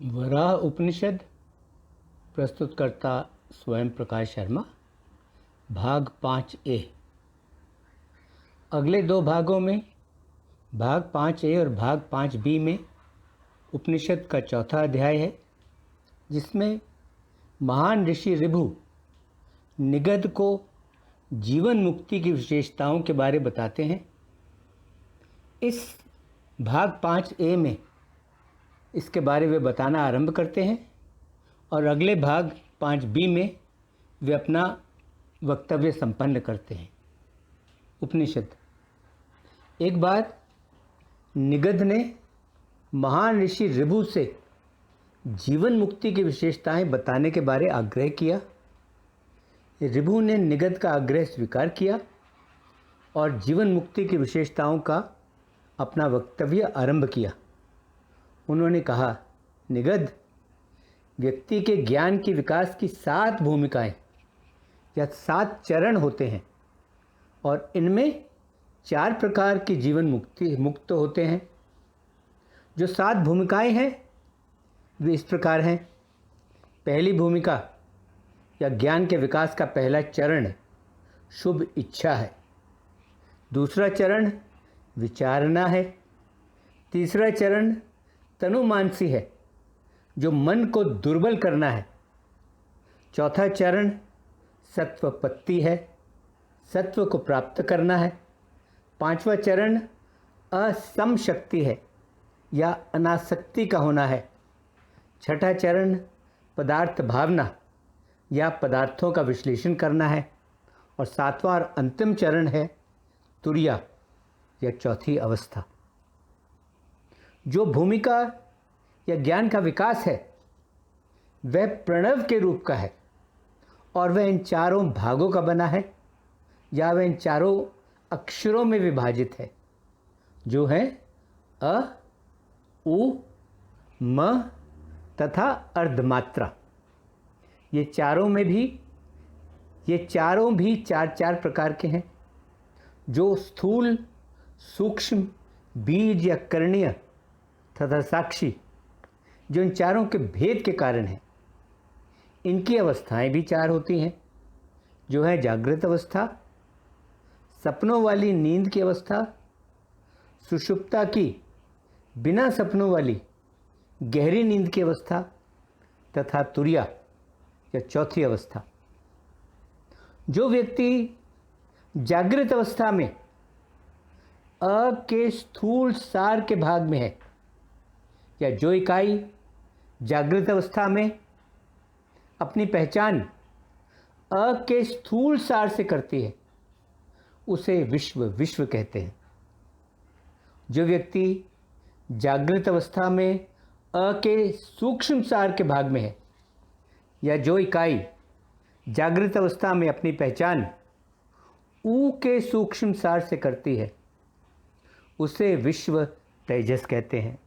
वराह उपनिषद प्रस्तुतकर्ता स्वयं प्रकाश शर्मा। भाग 5A। अगले दो भागों में भाग 5A और भाग 5B में उपनिषद का चौथा अध्याय है, जिसमें महान ऋषि ऋभु निगद को जीवन मुक्ति की विशेषताओं के बारे बताते हैं। इस भाग 5A में इसके बारे में बताना आरंभ करते हैं और अगले भाग 5B में वे अपना वक्तव्य संपन्न करते हैं। उपनिषद। एक बार निगद ने महान ऋषि ऋभु से जीवन मुक्ति की विशेषताएं बताने के बारे आग्रह किया। ऋभु ने निगद का आग्रह स्वीकार किया और जीवन मुक्ति की विशेषताओं का अपना वक्तव्य आरंभ किया। उन्होंने कहा, निगद, व्यक्ति के ज्ञान की विकास की 7 भूमिकाएं या 7 चरण होते हैं और इनमें 4 प्रकार की जीवन मुक्त होते हैं। जो 7 भूमिकाएं हैं वे इस प्रकार हैं। पहली भूमिका या ज्ञान के विकास का पहला चरण शुभ इच्छा है। दूसरा चरण विचारना है। तीसरा चरण तनुमानसी है, जो मन को दुर्बल करना है। चौथा चरण सत्वपत्ति है, सत्व को प्राप्त करना है। पांचवा चरण असम शक्ति है या अनासक्ति का होना है। छठा चरण पदार्थ भावना या पदार्थों का विश्लेषण करना है। और 7वां और अंतिम चरण है तुरिया या चौथी अवस्था। जो भूमिका या ज्ञान का विकास है वह प्रणव के रूप का है और वह इन 4 भागों का बना है या वह इन 4 अक्षरों में विभाजित है, जो है अ, उ, म तथा अर्धमात्रा। ये चारों भी 4 प्रकार के हैं, जो स्थूल, सूक्ष्म, बीज या करणीय तथा साक्षी, जो इन 4 के भेद के कारण हैं। इनकी अवस्थाएं भी 4 होती हैं, जो है जागृत अवस्था, सपनों वाली नींद की अवस्था, सुषुप्ता की बिना सपनों वाली गहरी नींद की अवस्था तथा तुरिया या चौथी अवस्था। जो व्यक्ति जागृत अवस्था में अ के स्थूल सार के भाग में है या जो इकाई जागृत अवस्था में अपनी पहचान अ के स्थूल सार से करती है, उसे विश्व कहते हैं। जो व्यक्ति जागृत अवस्था में अ के सूक्ष्म सार के भाग में है या जो इकाई जागृत अवस्था में अपनी पहचान ऊ के सूक्ष्म सार से करती है, उसे विश्व तेजस कहते हैं।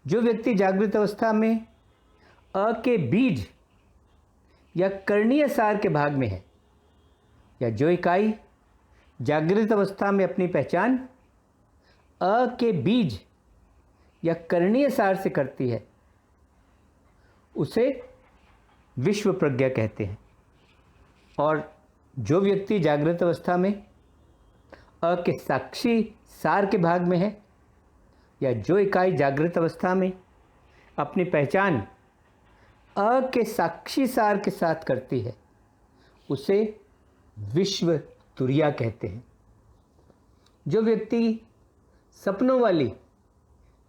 जो व्यक्ति जागृत अवस्था में अ के बीज या करणीय सार के भाग में है या जो इकाई जागृत अवस्था में अपनी पहचान अ के बीज या करणीय सार से करती है, उसे विश्व प्रज्ञा कहते हैं। और जो व्यक्ति जागृत अवस्था में अ के साक्षी सार के भाग में है या जो इकाई जागृत अवस्था में अपनी पहचान अ के साक्षी सार के साथ करती है, उसे विश्व तुरिया कहते हैं। जो व्यक्ति सपनों वाली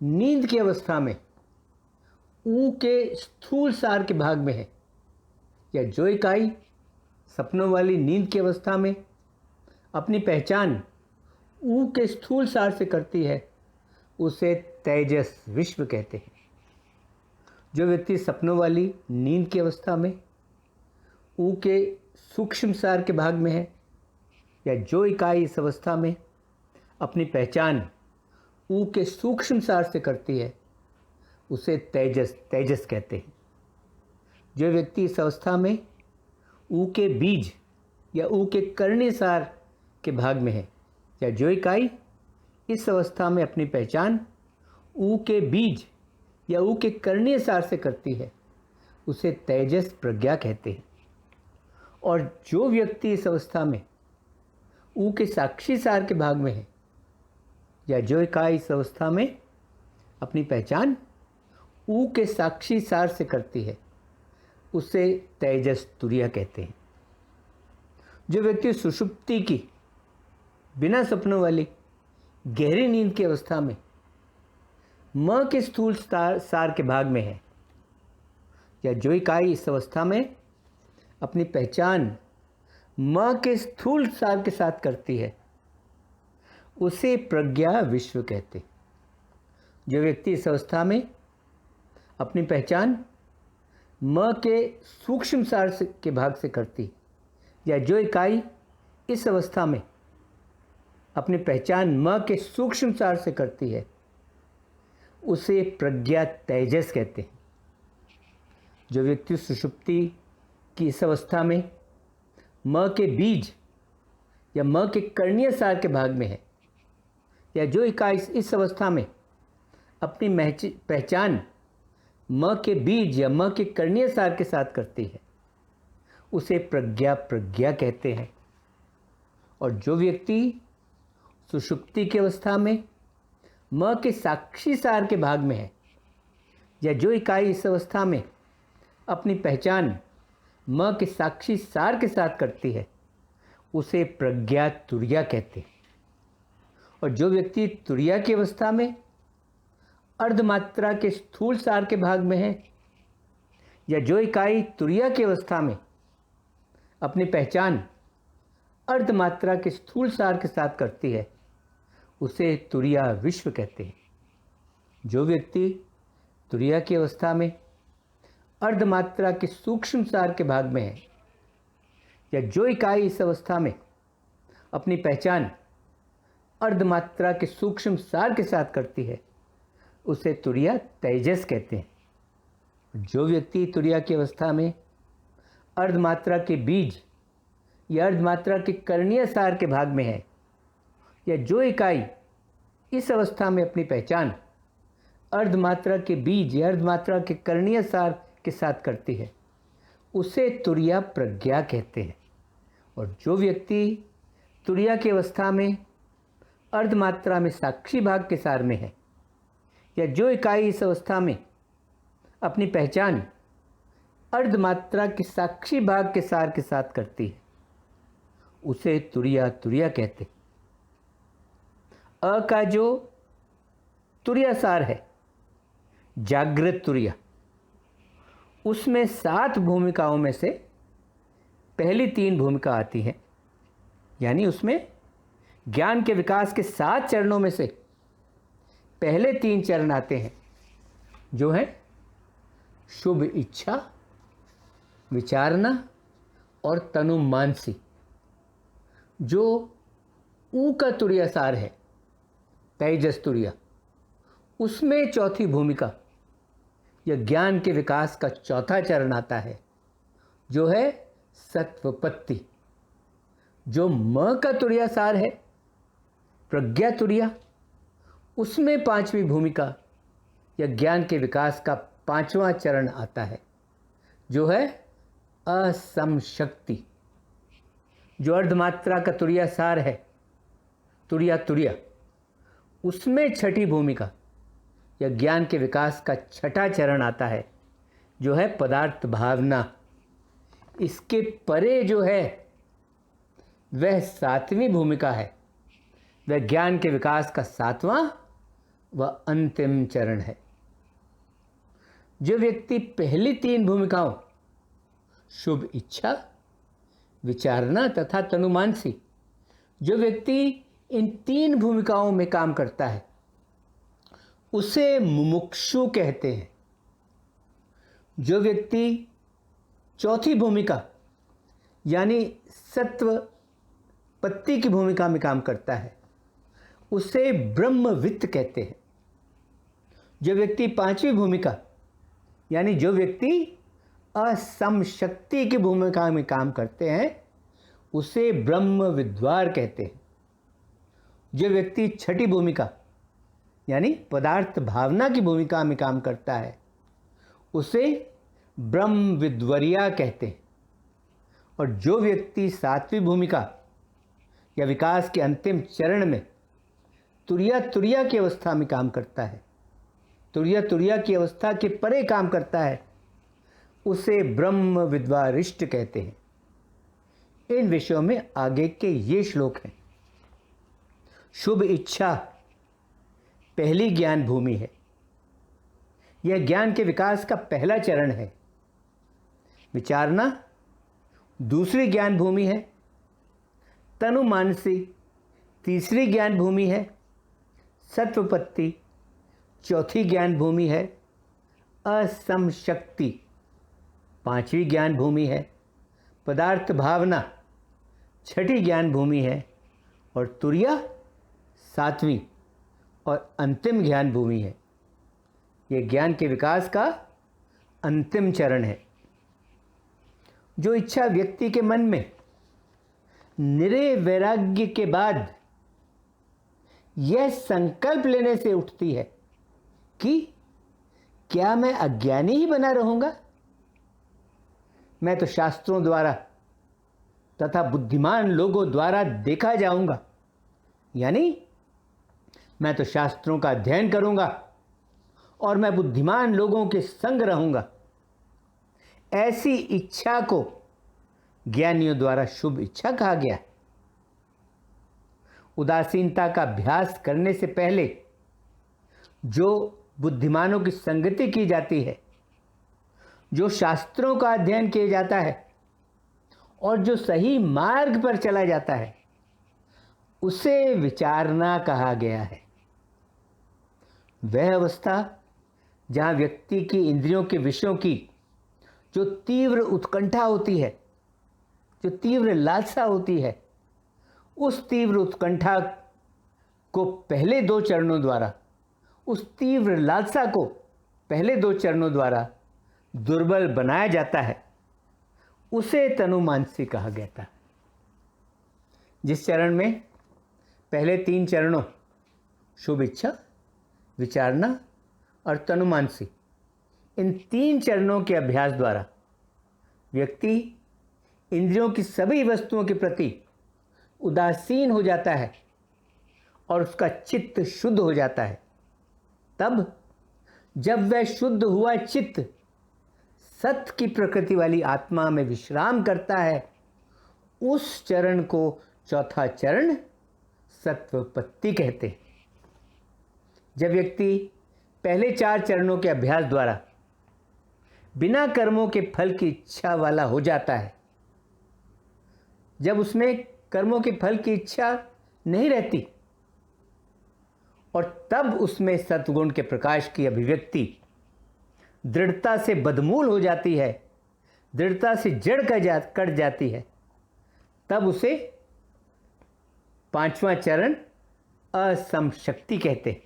नींद की अवस्था में ऊ के स्थूल सार के भाग में है या जो इकाई सपनों वाली नींद की अवस्था में अपनी पहचान ऊ के स्थूल सार से करती है, उसे तेजस विश्व कहते हैं। जो व्यक्ति सपनों वाली नींद की अवस्था में ऊ के सूक्ष्म सार के भाग में है या जो इकाई इस अवस्था में अपनी पहचान ऊ के सूक्ष्म सार से करती है, उसे तेजस कहते हैं। जो व्यक्ति इस अवस्था में ऊ के बीज या ऊ के करणीय सार के भाग में है या जो इकाई इस अवस्था में अपनी पहचान ऊ के बीज या ऊ के करणीय सार से करती है उसे तेजस प्रज्ञा कहते हैं। और जो व्यक्ति इस अवस्था में ऊ के साक्षी सार के भाग में है या जो इकाई इस अवस्था में अपनी पहचान ऊ के साक्षी सार से करती है उसे तेजस तुरिया कहते हैं। जो व्यक्ति सुषुप्ति की बिना सपनों वाली गहरी नींद की अवस्था में म के स्थूल सार के भाग में है या जो इकाई इस अवस्था में अपनी पहचान म के स्थूल सार के साथ करती है उसे प्रज्ञा विश्व कहते हैं। जो व्यक्ति इस अवस्था में अपनी पहचान म के सूक्ष्म सार के भाग से करती या जो इकाई इस अवस्था में अपनी पहचान म के सूक्ष्म सार से करती है उसे प्रज्ञा तेजस कहते हैं। जो व्यक्ति सुषुप्ति की इस अवस्था में म के बीज या म के करणीय सार के भाग में है या जो इकाई इस अवस्था में अपनी पहचान म के बीज या म के करणीय सार के साथ करती है उसे प्रज्ञा कहते हैं। और जो व्यक्ति सुषुप्ति की अवस्था में म के साक्षी सार के भाग में है या जो इकाई इस अवस्था में अपनी पहचान म के साक्षी सार के साथ करती है उसे प्रज्ञा तुरिया कहते हैं। और जो व्यक्ति तुरिया की अवस्था में अर्धमात्रा के स्थूल सार के भाग में है या जो इकाई तुरिया की अवस्था में अपनी पहचान अर्धमात्रा के स्थूल सार के साथ करती है उसे तुरिया विश्व कहते हैं। जो व्यक्ति तुरिया की अवस्था में अर्धमात्रा के सूक्ष्म सार के भाग में है या जो इकाई इस अवस्था में अपनी पहचान अर्धमात्रा के सूक्ष्म सार के साथ करती है उसे तुरिया तेजस कहते हैं। जो व्यक्ति तुरिया की अवस्था में अर्धमात्रा के बीज या अर्धमात्रा के करणीय सार के भाग में है या जो इकाई इस अवस्था में अपनी पहचान अर्धमात्रा के बीज या अर्धमात्रा के करणीय सार के साथ करती है उसे तुरिया प्रज्ञा कहते हैं। और जो व्यक्ति तुरिया की अवस्था में अर्धमात्रा में साक्षी भाग के सार में है या जो इकाई इस अवस्था में अपनी पहचान अर्धमात्रा के साक्षी भाग के सार के साथ करती है उसे तुरिया कहते। अ का जो तुरिया सार है जागृत तुरिया उसमें 7 भूमिकाओं में से पहली 3 भूमिका आती हैं यानी उसमें ज्ञान के विकास के 7 चरणों में से पहले 3 चरण आते हैं जो है शुभ इच्छा, विचारना और तनुमानसी। जो ऊ का तुरिया सार है तेजस तुरिया उसमें चौथी भूमिका या ज्ञान के विकास का चौथा चरण आता है जो है सत्वपत्ति। जो म का तुरिया सार है प्रज्ञा तुरिया उसमें 5वीं भूमिका या ज्ञान के विकास का 5वां चरण आता है जो है असमशक्ति। जो अर्धमात्रा का तुरिया सार है तुरिया उसमें 6ठी भूमिका या ज्ञान के विकास का 6ठा चरण आता है जो है पदार्थ भावना। इसके परे जो है वह 7वीं भूमिका है, वह ज्ञान के विकास का 7वां व अंतिम चरण है। जो व्यक्ति पहली 3 भूमिकाओं शुभ इच्छा, विचारना तथा तनुमानसी, जो व्यक्ति इन 3 भूमिकाओं में काम करता है उसे मुमुक्षु कहते हैं। जो व्यक्ति चौथी भूमिका यानी सत्वपत्ति की भूमिका में काम करता है उसे ब्रह्मवित्त कहते हैं। जो व्यक्ति 5वीं भूमिका यानी जो व्यक्ति असमशक्ति की भूमिका में काम करते हैं उसे ब्रह्म विद्वार कहते हैं। जो व्यक्ति 6ठी भूमिका यानी पदार्थ भावना की भूमिका में काम करता है, उसे ब्रह्म विद्वर्या कहते हैं। और जो व्यक्ति सात्विक भूमिका या विकास के अंतिम चरण में तुरिया तुरिया की अवस्था में काम करता है, तुरिया तुरिया की अवस्था के परे काम करता है, उसे ब्रह्म विद्वारिष्ट कहते हैं। इन विषयों में आगे के ये श्लोक हैं। शुभ इच्छा पहली ज्ञान भूमि है। यह ज्ञान के विकास का पहला चरण है। विचारना दूसरी ज्ञान भूमि है। तनुमानसी तीसरी ज्ञान भूमि है। सत्वपत्ति चौथी ज्ञान भूमि है। असमशक्ति पांचवी ज्ञान भूमि है। पदार्थ भावना छठी ज्ञान भूमि है। और तुरिया सातवीं और अंतिम ज्ञान भूमि है। यह ज्ञान के विकास का अंतिम चरण है। जो इच्छा व्यक्ति के मन में निरे वैराग्य के बाद यह संकल्प लेने से उठती है कि क्या मैं अज्ञानी ही बना रहूंगा, मैं तो शास्त्रों द्वारा तथा बुद्धिमान लोगों द्वारा देखा जाऊंगा, यानी मैं तो शास्त्रों का अध्ययन करूंगा और मैं बुद्धिमान लोगों के संग रहूंगा। ऐसी इच्छा को ज्ञानियों द्वारा शुभ इच्छा कहा गया। उदासीनता का अभ्यास करने से पहले जो बुद्धिमानों की संगति की जाती है, जो शास्त्रों का अध्ययन किया जाता है और जो सही मार्ग पर चला जाता है, उसे विचारना कहा गया है। वह अवस्था जहाँ व्यक्ति की इंद्रियों के विषयों की जो तीव्र उत्कंठा होती है, जो तीव्र लालसा होती है, उस तीव्र उत्कंठा को पहले दो चरणों द्वारा, उस तीव्र लालसा को पहले दो चरणों द्वारा दुर्बल बनाया जाता है, उसे तनुमानसी कहा गया था। जिस चरण में पहले तीन चरणों शुभ इच्छा, विचारना और तनुमानसी, इन तीन चरणों के अभ्यास द्वारा व्यक्ति इंद्रियों की सभी वस्तुओं के प्रति उदासीन हो जाता है और उसका चित्त शुद्ध हो जाता है। तब जब वह शुद्ध हुआ चित्त सत्य की प्रकृति वाली आत्मा में विश्राम करता है, उस चरण को चौथा चरण सत्वपत्ति कहते हैं। जब व्यक्ति पहले चार चरणों के अभ्यास द्वारा बिना कर्मों के फल की इच्छा वाला हो जाता है, जब उसमें कर्मों के फल की इच्छा नहीं रहती और तब उसमें सत्वगुण के प्रकाश की अभिव्यक्ति दृढ़ता से बदमूल हो जाती है, दृढ़ता से जड़ कट जाती है, तब उसे पांचवा चरण असमशक्ति कहते हैं।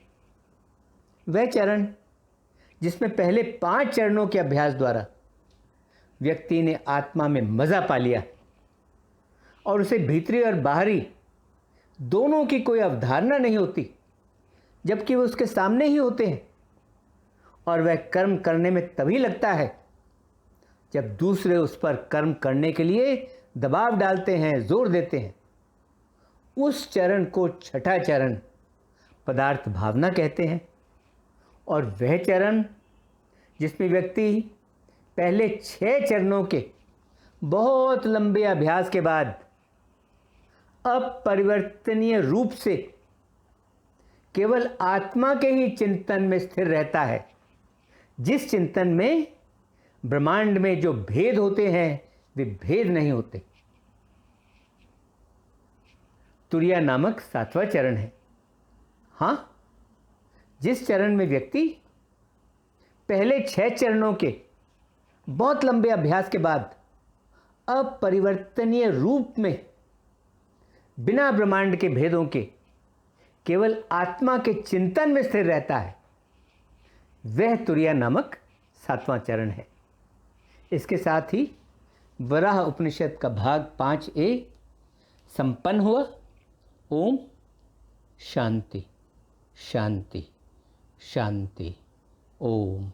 वह चरण जिसमें पहले पांच चरणों के अभ्यास द्वारा व्यक्ति ने आत्मा में मजा पा लिया और उसे भीतरी और बाहरी दोनों की कोई अवधारणा नहीं होती, जबकि वो उसके सामने ही होते हैं, और वह कर्म करने में तभी लगता है जब दूसरे उस पर कर्म करने के लिए दबाव डालते हैं, जोर देते हैं। उस चरण को छठा चरण पदार्थ भावना कहते हैं। और वह चरण जिसमें व्यक्ति पहले 6 चरणों के बहुत लंबे अभ्यास के बाद अपरिवर्तनीय रूप से केवल आत्मा के ही चिंतन में स्थिर रहता है, जिस चिंतन में ब्रह्मांड में जो भेद होते हैं वे भेद नहीं होते, तुरिया नामक 7वां चरण है। हाँ, जिस चरण में व्यक्ति पहले 6 चरणों के बहुत लंबे अभ्यास के बाद अपरिवर्तनीय रूप में बिना ब्रह्मांड के भेदों के केवल आत्मा के चिंतन में स्थिर रहता है, वह तुरिया नामक 7वां चरण है। इसके साथ ही वराह उपनिषद का भाग 5a संपन्न हुआ। ओम शांति शांति। शांति। ओम।